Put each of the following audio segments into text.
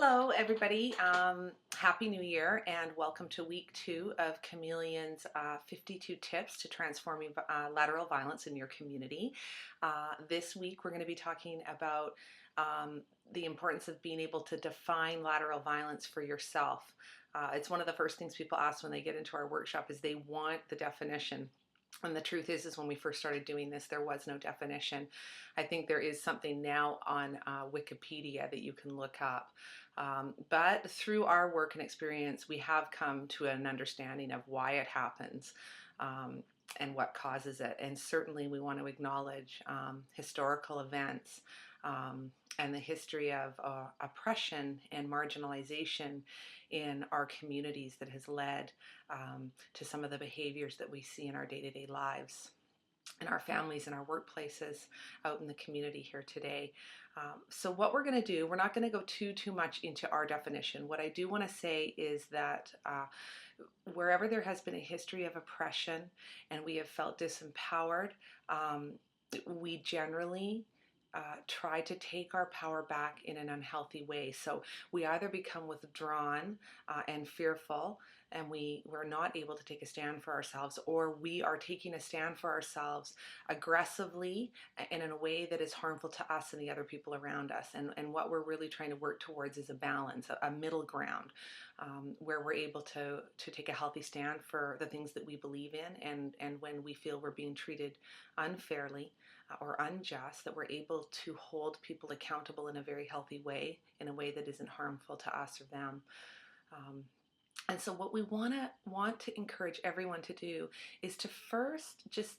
Hello, everybody. Happy New Year, and welcome to week 2 of Chameleon's 52 tips to transforming lateral violence in your community. This week, we're going to be talking about the importance of being able to define lateral violence for yourself. It's one of the first things people ask when they get into our workshop is they want the definition. And the truth is when we first started doing this, there was no definition. I think there is something now on Wikipedia that you can look up. But through our work and experience, we have come to an understanding of why it happens and what causes it. And certainly we want to acknowledge historical events and the history of oppression and marginalization in our communities that has led to some of the behaviors that we see in our day-to-day lives, in our families, in our workplaces, out in the community here today. So what we're going to do, we're not going to go too much into our definition. What I do want to say is that wherever there has been a history of oppression and we have felt disempowered, we generally try to take our power back in an unhealthy way. So we either become withdrawn and fearful, and we're not able to take a stand for ourselves, or we are taking a stand for ourselves aggressively and in a way that is harmful to us and the other people around us. And what we're really trying to work towards is a balance, a middle ground, where we're able to take a healthy stand for the things that we believe in, and when we feel we're being treated unfairly or unjust, that we're able to hold people accountable in a very healthy way, in a way that isn't harmful to us or them. And so what we want to encourage everyone to do is to first just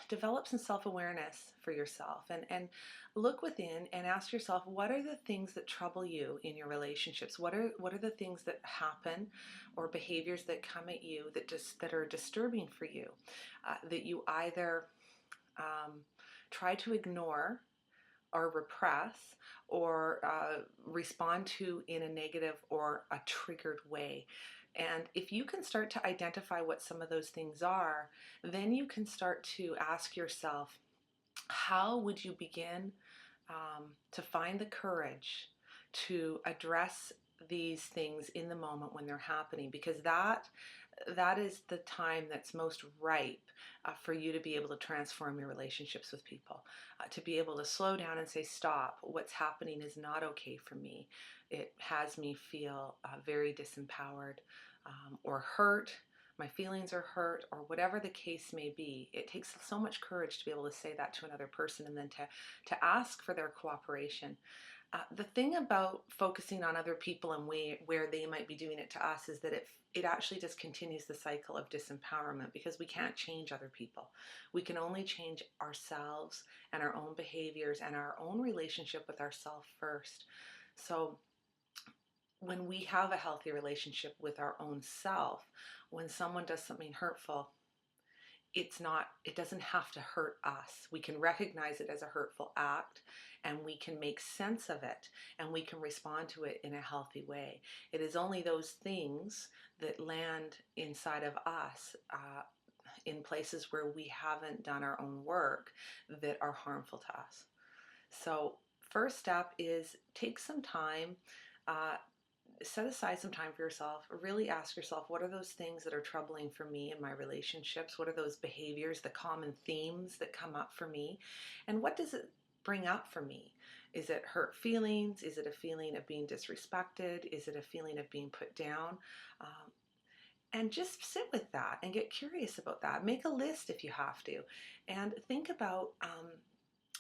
develop some self-awareness for yourself and look within and ask yourself, what are the things that trouble you in your relationships? What are the things that happen or behaviors that come at you that are disturbing for you, that you either try to ignore or repress or respond to in a negative or a triggered way. And if you can start to identify what some of those things are, then you can start to ask yourself, how would you begin to find the courage to address these things in the moment when they're happening? Because that is the time that's most ripe for you to be able to transform your relationships with people, to be able to slow down and say, stop, what's happening is not okay for me. It has me feel very disempowered or hurt. My feelings are hurt, or whatever the case may be. It takes so much courage to be able to say that to another person and then to ask for their cooperation. The thing about focusing on other people and where they might be doing it to us is that it actually just continues the cycle of disempowerment, because we can't change other people. We can only change ourselves and our own behaviors and our own relationship with ourselves first. So when we have a healthy relationship with our own self, when someone does something hurtful, it doesn't have to hurt us. We can recognize it as a hurtful act, and we can make sense of it, and we can respond to it in a healthy way. It is only those things that land inside of us in places where we haven't done our own work that are harmful to us. So first step is take some time, set aside some time for yourself. Really ask yourself, what are those things that are troubling for me in my relationships? What are those behaviors, the common themes that come up for me? And what does it bring up for me? Is it hurt feelings? Is it a feeling of being disrespected? Is it a feeling of being put down? And just sit with that and get curious about that. Make a list if you have to, and think about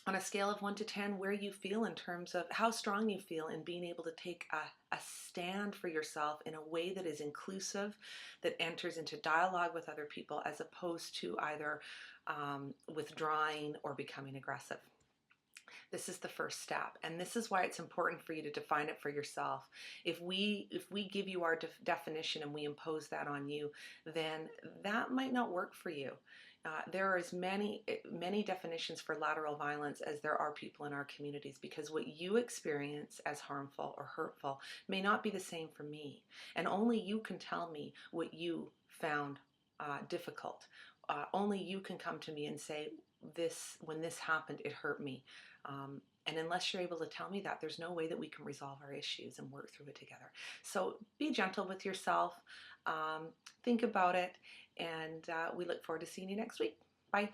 on a scale of 1 to 10, where you feel in terms of how strong you feel in being able to take a stand for yourself in a way that is inclusive, that enters into dialogue with other people, as opposed to either withdrawing or becoming aggressive. This is the first step, and this is why it's important for you to define it for yourself. If we give you our definition and we impose that on you, then that might not work for you. There are as many definitions for lateral violence as there are people in our communities, because what you experience as harmful or hurtful may not be the same for me, and only you can tell me what you found difficult. Only you can come to me and say, when this happened, it hurt me. And unless you're able to tell me that, there's no way that we can resolve our issues and work through it together. So be gentle with yourself, think about it, and we look forward to seeing you next week. Bye.